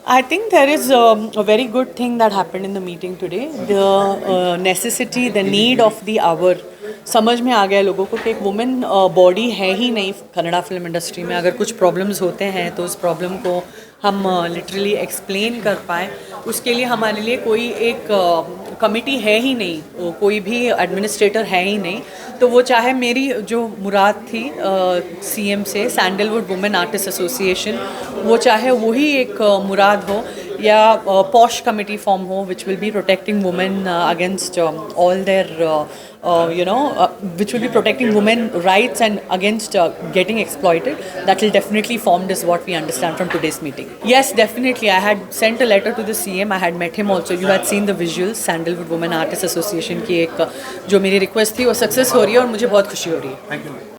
I think there is a very good thing that happened in the meeting today. The necessity, the need of the hour. समझ में आ गया लोगों को कि एक वुमेन बॉडी है ही नहीं कन्नड़ा फिल्म इंडस्ट्री में. अगर कुछ प्रॉब्लम्स होते हैं तो उस प्रॉब्लम को हम लिटरली एक्सप्लेन कर पाए. उसके लिए हमारे लिए कोई एक कमिटी है ही नहीं, कोई भी एडमिनिस्ट्रेटर है ही नहीं. तो वो चाहे मेरी जो मुराद थी सीएम से, सैंडलवुड वुमेन आर्टिस्ट एसोसिएशन, वो चाहे वही एक मुराद हो, या पॉश कमिटी फॉर्म हो which will be protecting women against all their which will be protecting women rights and against getting exploited. That will definitely formed is what we understand from today's meeting. Yes, definitely. I had sent a letter to the CM. I had met him also. You had seen the visuals. Sandalwood Women Artists Association की एक जो मेरी request थी वो success हो रही है और मुझे बहुत खुशी हो रही है. Thank you.